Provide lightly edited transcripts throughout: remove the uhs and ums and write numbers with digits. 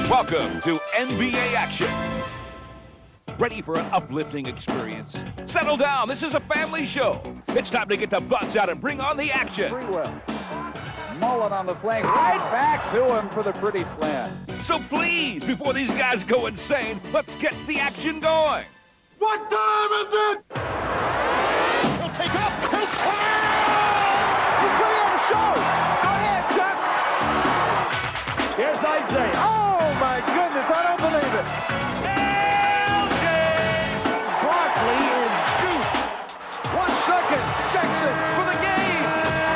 Welcome to NBA action. Ready for an uplifting experience? Settle down. This is a family show. It's time to get the butts out and bring on the action. Malone on the flank, right back to him for the pretty slam. So please, before these guys go insane, let's get the action going. What time is it? He'll take off. Chris Karl! He's putting on a show. Go ahead, Chuck. Here's Isaiah. Oh, my goodness, I don't believe it. Barkley is duped. 1 second. Jackson for the game.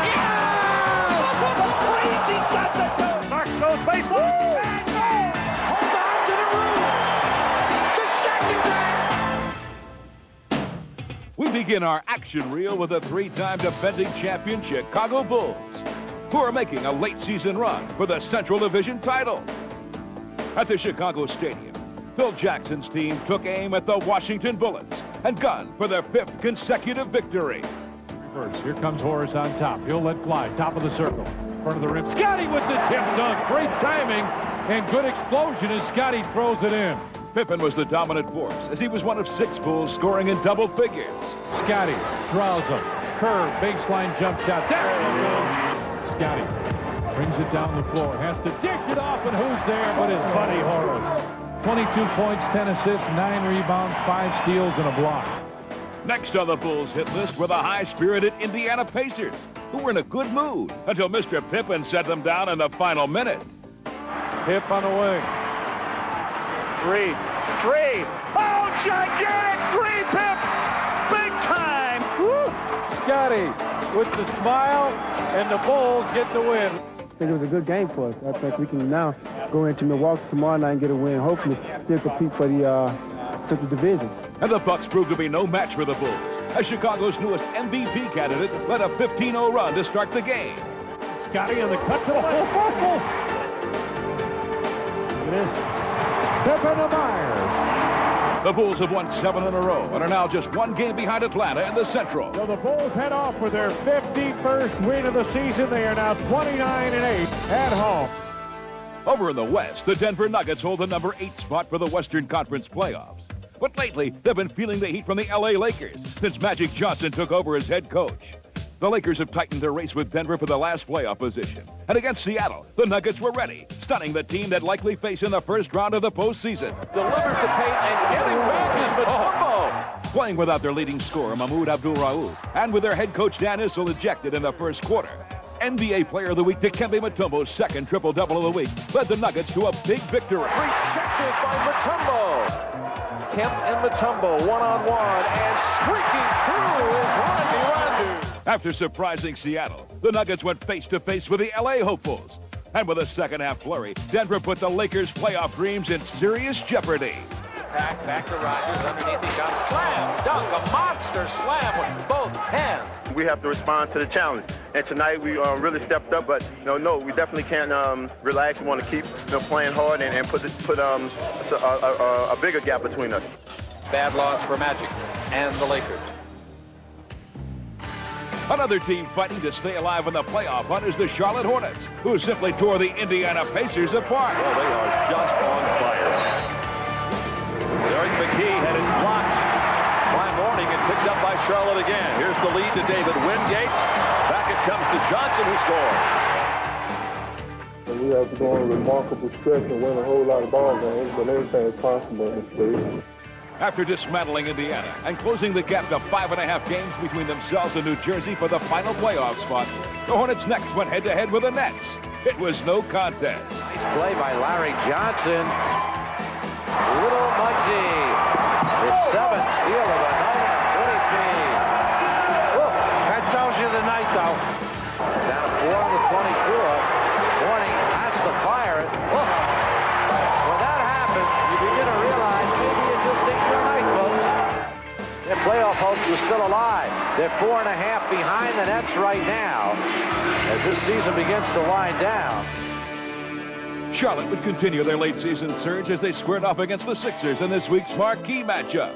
Yeah! Look what the crazy got that goes. Marks goes baseball. And goal. Hold on to the roof. The second. We begin our action reel with a 3-time defending champion Chicago Bulls, who are making a late-season run for the Central Division title. At the Chicago Stadium, Phil Jackson's team took aim at the Washington Bullets and gunned for their 5th consecutive victory. First, here comes Horace on top. He'll let fly, top of the circle, front of the rim. Scotty with the tip dunk. Great timing and good explosion as Scotty throws it in. Pippen was the dominant force as he was one of 6 Bulls scoring in double figures. Scotty draws him. Curve, baseline jump shot. There it goes. Scotty brings it down the floor. Has to dish it off, and who's there but his buddy Horace. 22 points, 10 assists, 9 rebounds, 5 steals, and a block. Next on the Bulls hit list were the high-spirited Indiana Pacers, who were in a good mood until Mr. Pippen set them down in the final minute. Pip on the wing. Three. Oh, gigantic 3, Pip. Big time. Woo. Scotty with the smile, and the Bulls get the win. I think it was a good game for us. I think we can now go into Milwaukee tomorrow night and get a win. Hopefully, still compete for the Central Division. And the Bucks proved to be no match for the Bulls, as Chicago's newest MVP candidate led a 15-0 run to start the game. Scotty on the cut to the hole. It is Pippen to Myers. The Bulls have won 7 in a row and are now just 1 game behind Atlanta in the Central. So the Bulls head off with their 51st win of the season. They are now 29-8 at home. Over in the West, the Denver Nuggets hold the number 8 spot for the Western Conference playoffs. But lately, they've been feeling the heat from the LA Lakers since Magic Johnson took over as head coach. The Lakers have tightened their race with Denver for the last playoff position. And against Seattle, the Nuggets were ready, stunning the team they'd likely face in the first round of the postseason. Delivers the paint and getting back is Mutombo. Playing without their leading scorer, Mahmoud Abdul-Rauf, and with their head coach Dan Issel ejected in the first quarter, NBA Player of the Week Dikembe Mutombo's 2nd triple-double of the week led the Nuggets to a big victory. Rejected by Mutombo. Kemp and Mutombo one-on-one, and streaking through is Randy. After surprising Seattle, the Nuggets went face-to-face with the LA hopefuls. And with a second-half flurry, Denver put the Lakers' playoff dreams in serious jeopardy. Back to Rodgers, underneath he got a slam, dunk, a monster slam with both hands. We have to respond to the challenge. And tonight we really stepped up, but no, we definitely can't relax. We want to keep playing hard and put a bigger gap between us. Bad loss for Magic and the Lakers. Another team fighting to stay alive in the playoff hunt is the Charlotte Hornets, who simply tore the Indiana Pacers apart. Well, they are just on fire. Derek McKee had it blocked by Morning and picked up by Charlotte again. Here's the lead to David Wingate. Back it comes to Johnson, who scores. We have to go on a remarkable stretch and win a whole lot of ball games, but everything is possible in this league. After dismantling Indiana and closing the gap to 5.5 games between themselves and New Jersey for the final playoff spot, the Hornets next went head-to-head with the Nets. It was no contest. Nice play by Larry Johnson. Little Muggsy. His 7th steal of the night on Billy P. That tells you the night, though. Down 4 on the 24. Morning has to fire it. When that happens, you begin to realize maybe it just ain't your night, folks. Their playoff hopes are still alive. They're 4.5 behind the Nets right now as this season begins to wind down. Charlotte would continue their late-season surge as they squared off against the Sixers in this week's marquee matchup.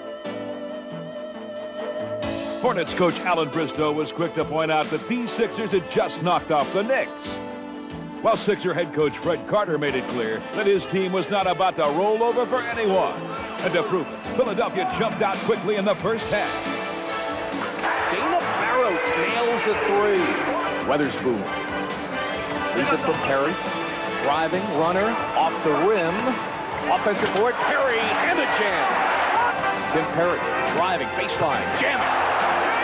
Hornets coach Alan Bristow was quick to point out that these Sixers had just knocked off the Knicks. while Sixer head coach Fred Carter made it clear that his team was not about to roll over for anyone. And to prove it, Philadelphia jumped out quickly in the first half. Dana Barros nails a three. Weatherspoon leaves it from Perry. Driving, runner, off the rim. Offensive board, Perry, and a jam. Tim Perry driving, baseline, jamming.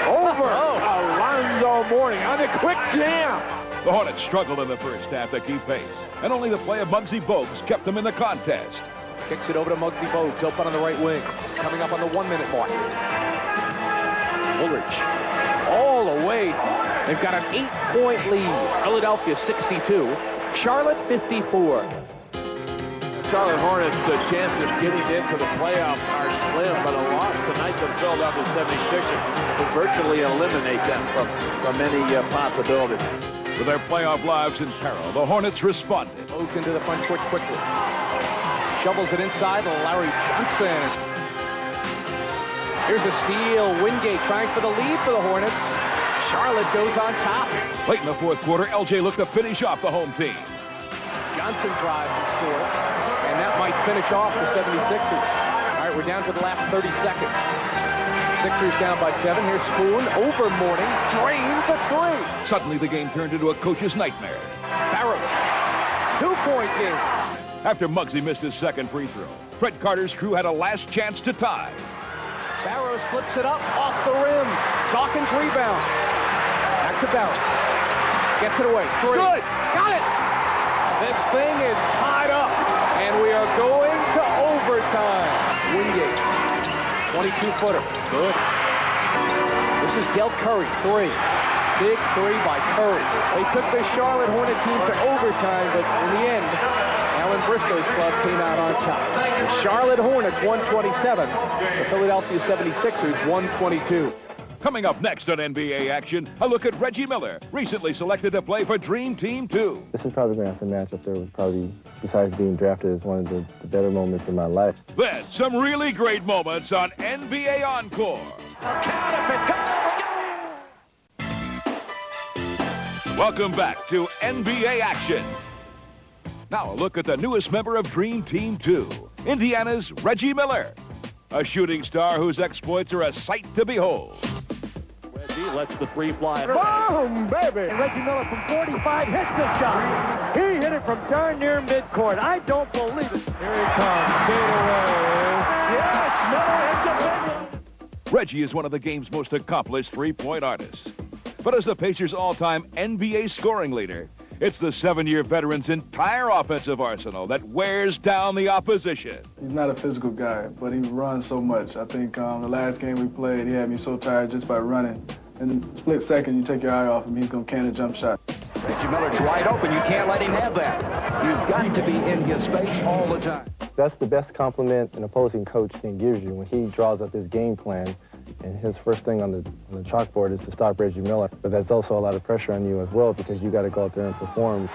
Over. Alonzo Mourning on a quick jam. The Hornets struggled in the first half to keep pace, and only the play of Muggsy Bogues kept them in the contest. Kicks it over to Muggsy Bogues, open on the right wing. Coming up on the 1-minute mark. Woolridge all the way. They've got an 8-point lead. Philadelphia 62, Charlotte 54. Charlotte Hornets' chances of getting into the playoffs are slim, but a loss tonight to the Philadelphia 76ers will virtually eliminate them from any possibilities. With their playoff lives in peril, the Hornets responded. Moves into the front court quickly. Shovels it inside to Larry Johnson. Here's a steal. Wingate trying for the lead for the Hornets. Charlotte goes on top. Late in the fourth quarter, LJ looked to finish off the home team. Johnson drives and scores, and that might finish off the 76ers. All right, we're down to the last 30 seconds. Sixers down by 7. Here's Spoon over Mourning. Drains a three. Suddenly, the game turned into a coach's nightmare. Barros. 2-point game. After Muggsy missed his second free throw, Fred Carter's crew had a last chance to tie. Barros flips it up off the rim. Dawkins rebounds. Back to Barros. Gets it away. Three. Good. Got it. This thing is tied up, and we are going to overtime. Wingate. 22-footer. Good. This is Del Curry. 3. Big 3 by Curry. They took the Charlotte Hornet team to overtime, but in the end, Alan Briscoe's club came out on top. The Charlotte Hornets 127. The Philadelphia 76ers 122. Coming up next on NBA Action, a look at Reggie Miller, recently selected to play for Dream Team 2. This is probably going to have to match up there with probably, besides being drafted, as one of the better moments in my life. Then, some really great moments on NBA Encore. Welcome back to NBA Action. Now a look at the newest member of Dream Team 2, Indiana's Reggie Miller, a shooting star whose exploits are a sight to behold. Reggie lets the three fly. Boom, baby! Reggie Miller from 45 hits the shot. He hit it from darn near midcourt. I don't believe it. Here he comes. Skate away. Yes, Miller hits a big one. Reggie is one of the game's most accomplished three-point artists. But as the Pacers' all-time NBA scoring leader, it's the 7-year veteran's entire offensive arsenal that wears down the opposition. He's not a physical guy, but he runs so much. I think the last game we played, he had me so tired just by running. In a split second, you take your eye off him, he's going to can a jump shot. Reggie Miller's wide open. You can't let him have that. You've got to be in his face all the time. That's the best compliment an opposing coach can give you when he draws up his game plan. And his first thing on the chalkboard is to stop Reggie Miller. But that's also a lot of pressure on you as well because you got to go out there and perform.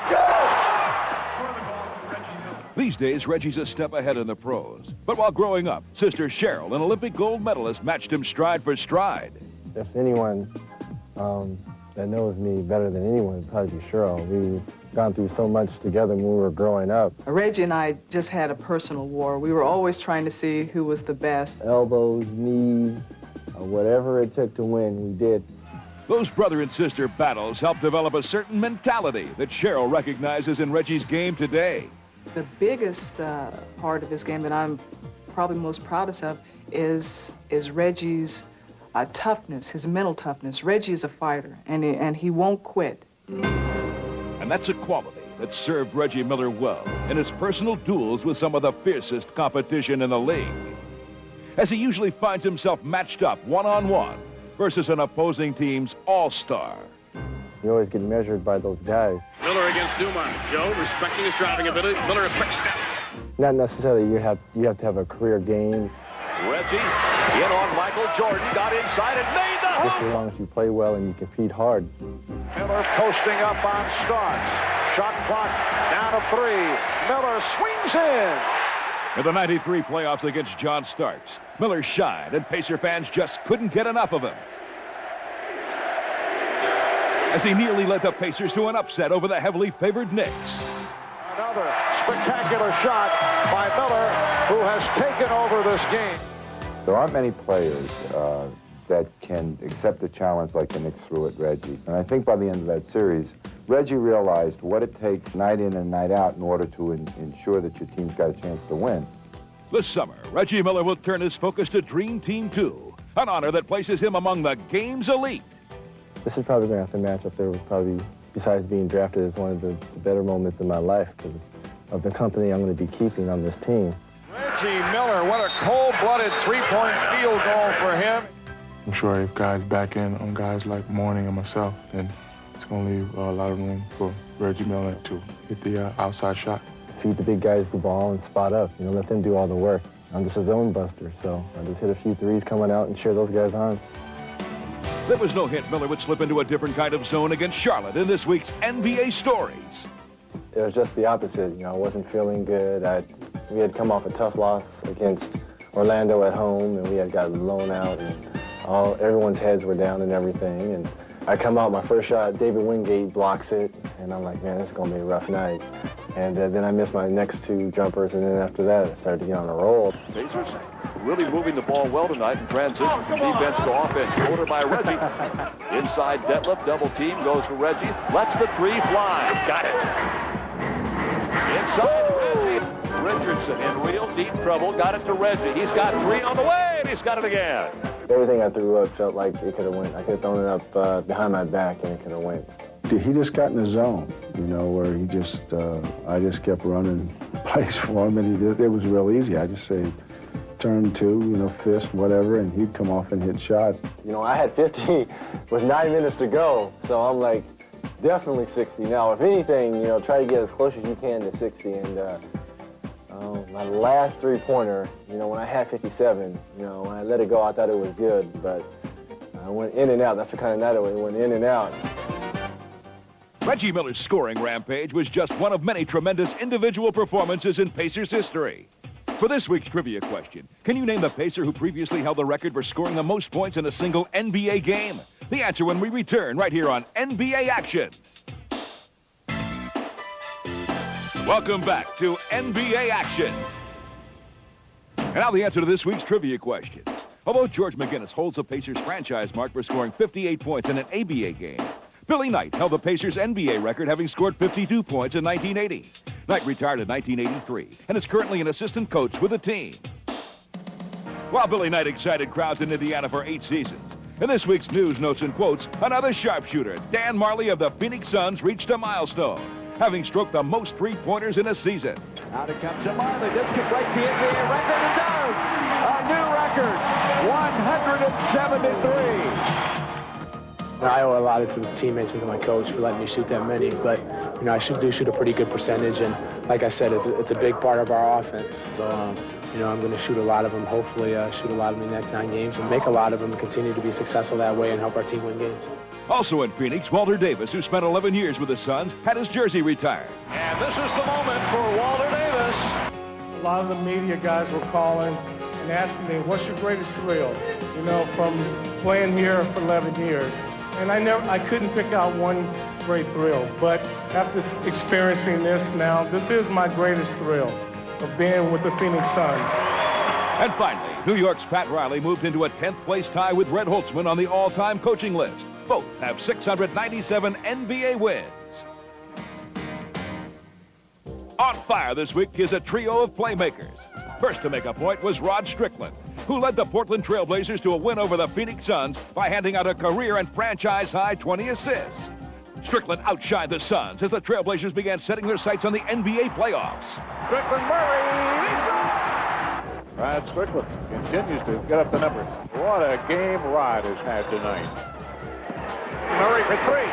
These days, Reggie's a step ahead in the pros. But while growing up, sister Cheryl, an Olympic gold medalist, matched him stride for stride. If anyone that knows me better than anyone would probably be Cheryl. We've gone through so much together when we were growing up. Reggie and I just had a personal war. We were always trying to see who was the best. Elbows, knees, whatever it took to win, we did. Those brother and sister battles helped develop a certain mentality that Cheryl recognizes in Reggie's game today. The biggest part of his game that I'm probably most proudest of is Reggie's toughness, his mental toughness. Reggie is a fighter, and he won't quit. And that's a quality that served Reggie Miller well in his personal duels with some of the fiercest competition in the league, as he usually finds himself matched up one-on-one versus an opposing team's all-star. You always get measured by those guys. Miller against Dumont. Joe respecting his driving ability. Miller a quick step. Not necessarily you have to have a career game. Reggie in on Michael Jordan, got inside and made the hook. Just as long as you play well and you compete hard. Miller posting up on Starks. Shot clock down to 3. Miller swings in. In the 93 playoffs against John Starks, Miller shined, and Pacer fans just couldn't get enough of him. as he nearly led the Pacers to an upset over the heavily favored Knicks. Another spectacular shot by Miller, who has taken over this game. There aren't many players that can accept a challenge like the Knicks threw at Reggie. And I think by the end of that series, Reggie realized what it takes night in and night out in order to ensure that your team's got a chance to win. This summer, Reggie Miller will turn his focus to Dream Team 2, an honor that places him among the game's elite. This is probably going to have to match up there with probably, besides being drafted, as one of the better moments in my life because of the company I'm going to be keeping on this team. Reggie Miller, what a cold-blooded three-point field goal for him. I'm sure if guys back in on guys like Mourning and myself, then it's going to leave a lot of room for Reggie Miller to hit the outside shot. Feed the big guys the ball and spot up. You know, let them do all the work. I'm just a zone buster, so I just hit a few threes coming out and cheer those guys on. There was no hint Miller would slip into a different kind of zone against Charlotte in this week's NBA Stories. It was just the opposite. You know, I wasn't feeling good. We had come off a tough loss against Orlando at home, and we had gotten blown out, and everyone's heads were down and everything. And I come out, my first shot, David Wingate blocks it, and I'm like, man, this is going to be a rough night. And then I missed my next two jumpers, and then after that, I started to get on a roll. Pacers really moving the ball well tonight in transition from defense to offense. Quarter by Reggie. Inside Detlef, double team, goes to Reggie. Lets the three fly. Got it. Inside Reggie. Richardson in real deep trouble. Got it to Reggie. He's got three on the way, and he's got it again. Everything I threw up felt like it could have went. I could have thrown it up behind my back, and it could have went. He just got in the zone, you know, where he just, I just kept running plays for him, and it was real easy. I just say, turn two, you know, fist, whatever, and he'd come off and hit shots. You know, I had 50 with 9 minutes to go, so I'm like, definitely 60. Now, if anything, you know, try to get as close as you can to 60, and my last three-pointer, you know, when I had 57, you know, when I let it go, I thought it was good, but I went in and out. That's the kind of night it went in and out. Reggie Miller's scoring rampage was just one of many tremendous individual performances in Pacers history. For this week's trivia question, can you name the Pacer who previously held the record for scoring the most points in a single NBA game? The answer when we return right here on NBA Action. Welcome back to NBA Action. And now the answer to this week's trivia question. Although George McGinnis holds the Pacers franchise mark for scoring 58 points in an ABA game, Billy Knight held the Pacers' NBA record, having scored 52 points in 1980. Knight retired in 1983 and is currently an assistant coach with the team. While Billy Knight excited crowds in Indiana for 8 seasons, in this week's news, notes, and quotes, another sharpshooter, Dan Marley of the Phoenix Suns, reached a milestone, having stroked the most three-pointers in a season. Out it comes to Marley. This could break the NBA record. It does! A new record, 173. I owe a lot to the teammates and to my coach for letting me shoot that many, but you know I shoot a pretty good percentage, and like I said, it's a big part of our offense. So you know I'm going to shoot a lot of them. Hopefully, shoot a lot of them in the next 9 games and make a lot of them and continue to be successful that way and help our team win games. Also in Phoenix, Walter Davis, who spent 11 years with the Suns, had his jersey retired. And this is the moment for Walter Davis. A lot of the media guys were calling and asking me, "What's your greatest thrill?" You know, from playing here for 11 years. And I couldn't pick out one great thrill, but after experiencing this now, this is my greatest thrill of being with the Phoenix Suns. And finally, New York's Pat Riley moved into a 10th place tie with Red Holtzman on the all-time coaching list. Both have 697 NBA wins. On fire this week is a trio of playmakers. First to make a point was Rod Strickland, who led the Portland Trailblazers to a win over the Phoenix Suns by handing out a career and franchise-high 20 assists. Strickland outshined the Suns as the Trailblazers began setting their sights on the NBA playoffs. Strickland Murray! Rod Strickland continues to get up the numbers. What a game Rod has had tonight. Murray for three.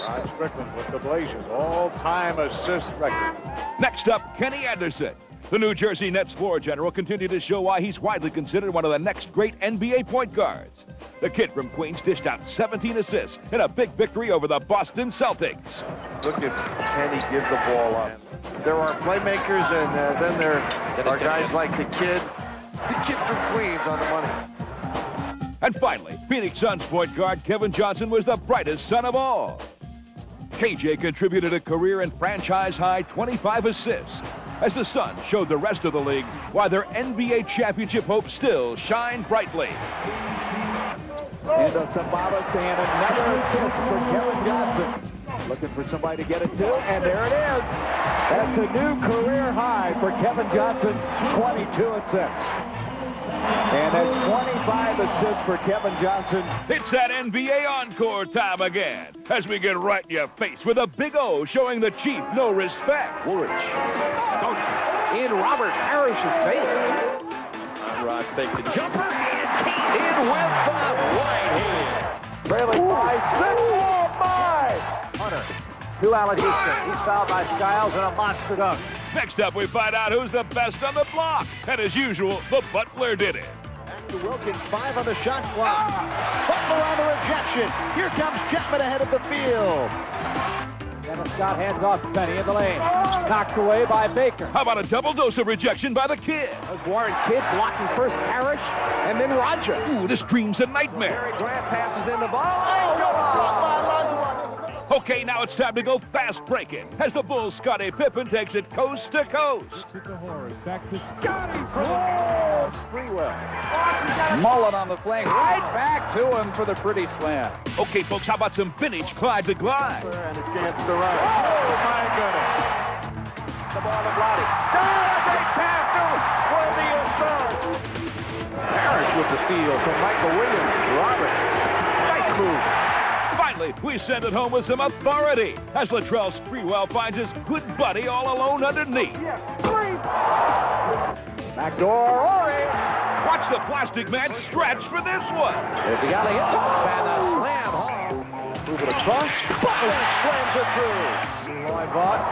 Rod Strickland with the Blazers, all-time assist record. Next up, Kenny Anderson. The New Jersey Nets floor general continued to show why he's widely considered one of the next great NBA point guards. The kid from Queens dished out 17 assists in a big victory over the Boston Celtics. Look at Kenny give the ball up. There are playmakers, and then there are guys like the kid from Queens on the money. And finally, Phoenix Suns point guard Kevin Johnson was the brightest son of all. KJ contributed a career and franchise-high 25 assists as the Suns showed the rest of the league why their NBA championship hopes still shine brightly. Into Sabalas and another assist for Kevin Johnson. Looking for somebody to get it to, and there it is. That's a new career high for Kevin Johnson, 22 assists. And that's 25 assists for Kevin Johnson. It's that NBA encore time again as we get right in your face with a big O showing the Chief no respect. Woolrich. In Robert Parrish's face. Rod faked the jumper and in with the right hand. Trailing by 6. Oh, my! Hunter to Allen Houston. He's fouled by Skiles and a monster dunk. Next up, we find out who's the best on the block. And as usual, the Butler did it. To Wilkins, 5 on the shot clock. Butler on the rejection. Here comes Chapman ahead of the field. Dennis Scott hands off to Penny in the lane. Knocked away by Baker. How about a double dose of rejection by the kid? There's Warren Kidd blocking first Parrish and then Roger. Ooh, this dream's a nightmare. Harry Grant passes in the ball. Oh, come on. Okay, now it's time to go fast breaking as the Bulls' Scottie Pippen takes it coast to coast. Back to Scottie for Sprewell. Mullen on the flank, right back to him for the pretty slam. Okay, folks, how about some vintage Clyde to Glide? And a chance to run. Oh, my goodness. The ball to Glotty. A great pass to Worthy of third. Parrish with the steal from Michael Williams. Robert. Nice move. Finally, we send it home with some authority as Latrell Sprewell finds his good buddy all alone underneath. Backdoor Rory. Watch the plastic man stretch for this one. There's the alley and a slam home. Move it across. Butler slams it through. Line Vaught.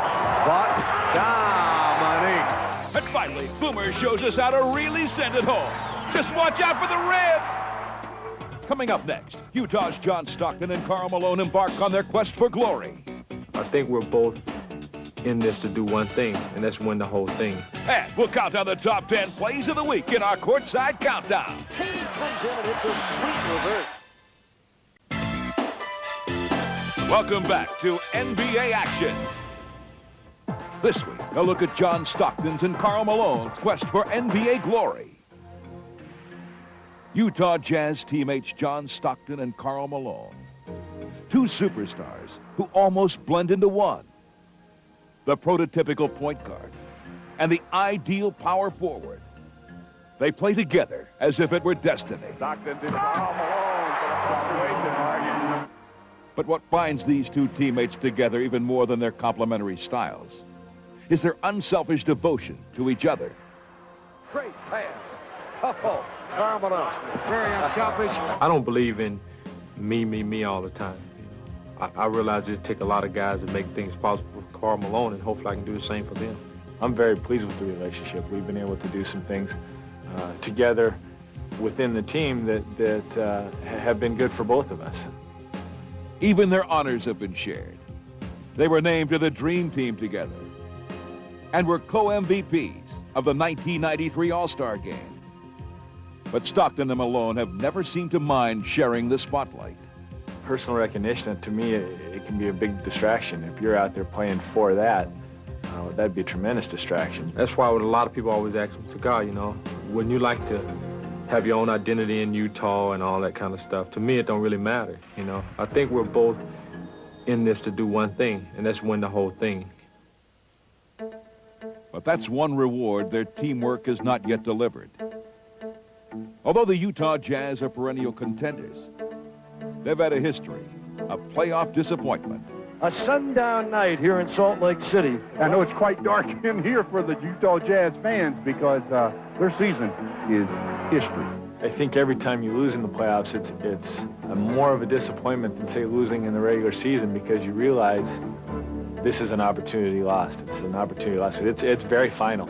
Dominique. And finally, Boomer shows us how to really send it home. Just watch out for the rib. Coming up next, Utah's John Stockton and Karl Malone embark on their quest for glory. I think we're both in this to do one thing, and that's win the whole thing. And we'll count down the top 10 plays of the week in our Courtside Countdown. Katie comes in and hits a sweet reverse. Welcome back to NBA action. This week, a look at John Stockton's and Karl Malone's quest for NBA glory. Utah Jazz teammates John Stockton and Karl Malone. Two superstars who almost blend into one. The prototypical point guard and the ideal power forward. They play together as if it were destiny. Stockton to Karl Malone for the graduation mark. But what binds these two teammates together even more than their complementary styles is their unselfish devotion to each other. Great pass. Oh, Karl Malone. Very unselfish. I don't believe in me all the time. I realize it takes a lot of guys to make things possible for Karl Malone, and hopefully I can do the same for them. I'm very pleased with the relationship. We've been able to do some things together within the team that have been good for both of us. Even their honors have been shared. They were named to the Dream Team together and were co-MVPs of the 1993 All-Star Game. But Stockton and Malone have never seemed to mind sharing the spotlight. Personal recognition, to me, it can be a big distraction. If you're out there playing for that, that'd be a tremendous distraction. That's why what a lot of people always ask me, Cigar, you know, wouldn't you like to have your own identity in Utah and all that kind of stuff? To me, it don't really matter, you know. I think we're both in this to do one thing, and that's win the whole thing. But that's one reward their teamwork has not yet delivered. Although the Utah Jazz are perennial contenders, they've had a history of playoff disappointment. A sundown night here in Salt Lake City. I know it's quite dark in here for the Utah Jazz fans because their season is history. I think every time you lose in the playoffs, it's more of a disappointment than, say, losing in the regular season, because you realize this is an opportunity lost. It's an opportunity lost. It's very final.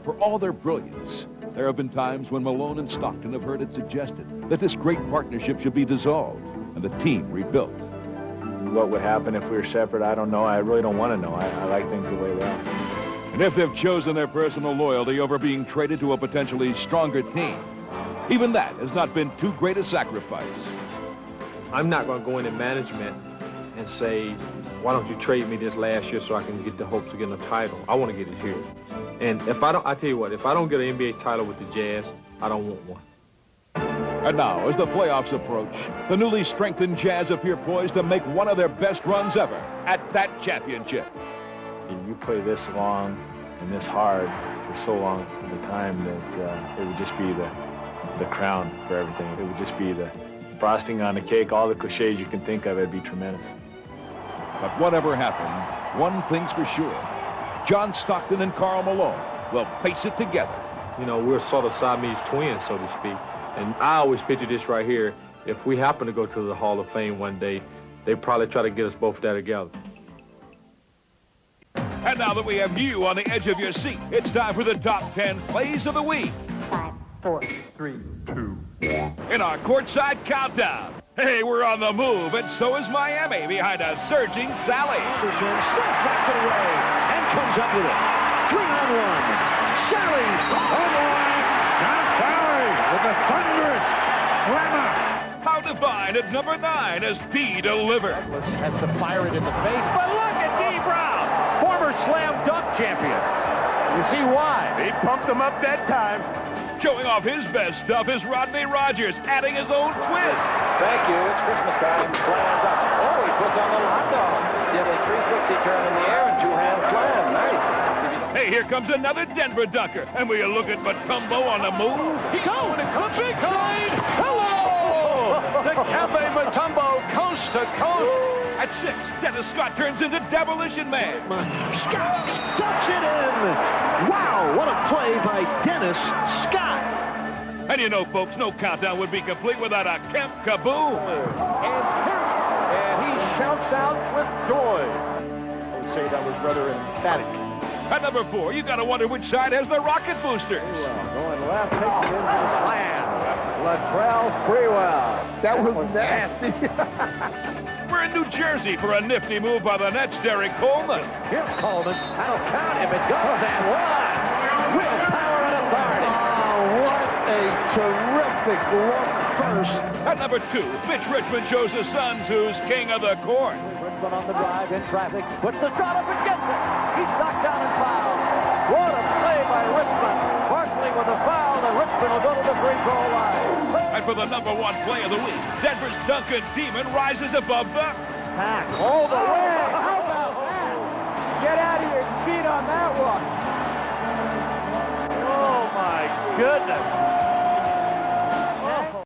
For all their brilliance, there have been times when Malone and Stockton have heard it suggested that this great partnership should be dissolved and the team rebuilt. What would happen if we were separate, I don't know. I really don't want to know. I like things the way they are. And if they've chosen their personal loyalty over being traded to a potentially stronger team, Even that has not been too great a sacrifice. I'm not going to go into management and say, why don't you trade me this last year so I can get the hopes of getting a title? I want to get it here. And if I don't, I tell you what, if I don't get an NBA title with the Jazz, I don't want one. And now, as the playoffs approach, the newly strengthened Jazz appear poised to make one of their best runs ever at that championship. You play this long and this hard for so long at the time that it would just be the crown for everything. It would just be the frosting on the cake, all the cliches you can think of. It'd be tremendous. But whatever happens, one thing's for sure. John Stockton and Karl Malone will face it together. You know, we're sort of Siamese twins, so to speak. And I always picture this right here. If we happen to go to the Hall of Fame one day, they probably try to get us both there together. And now that we have you on the edge of your seat, it's time for the top 10 plays of the week. 5, 4, 3, 2, 1. In our Courtside Countdown. Hey, we're on the move, and so is Miami behind a surging Sally. Anderson steps back away and comes up with it. 3-on-1. Sally on the line. Now Sally with the thunderous slammer. How divine at number 9 as P delivers. Douglas has to fire it in the face, but look at D. Brown, former slam dunk champion. You see why? He pumped him up that time. Showing off his best stuff is Rodney Rogers, adding his own twist. Thank you. It's Christmas time. Slams up. Oh, he puts on a little hot dog. Did a 360 turn in the air and two-hand slam. Nice. Hey, here comes another Denver dunker. And will you look at Mutombo on the move? He goes. The big side. Hello! The Cafe Mutombo coast to coast. At 6, Dennis Scott turns into Demolition Man. Scott stuffs it in. Wow, what a play by Dennis Scott. And you know, folks, no countdown would be complete without a Kemp kaboom. And he shouts out with joy. I would say that was rather emphatic. At number 4, you got to wonder which side has the rocket boosters. Going left, takes it into the slam. Latrell Sprewell. That was nasty. We're in New Jersey for a nifty move by the Nets, Derek Coleman. Here's Coleman. That'll count if it goes and one. Willpower and authority. Oh, what a terrific look first. At number 2, Mitch Richmond shows the Suns who's king of the court. Richmond on the drive in traffic. Puts the shot up and gets it. He's knocked down and fouled. What a play by Richmond. Barkley with a foul, and Richmond will go to the free-throw line. And for the number 1 play of the week, Denver's Duncan Demon rises above the pack all the way. How about that? Get out of your seat on that one. Oh, my goodness.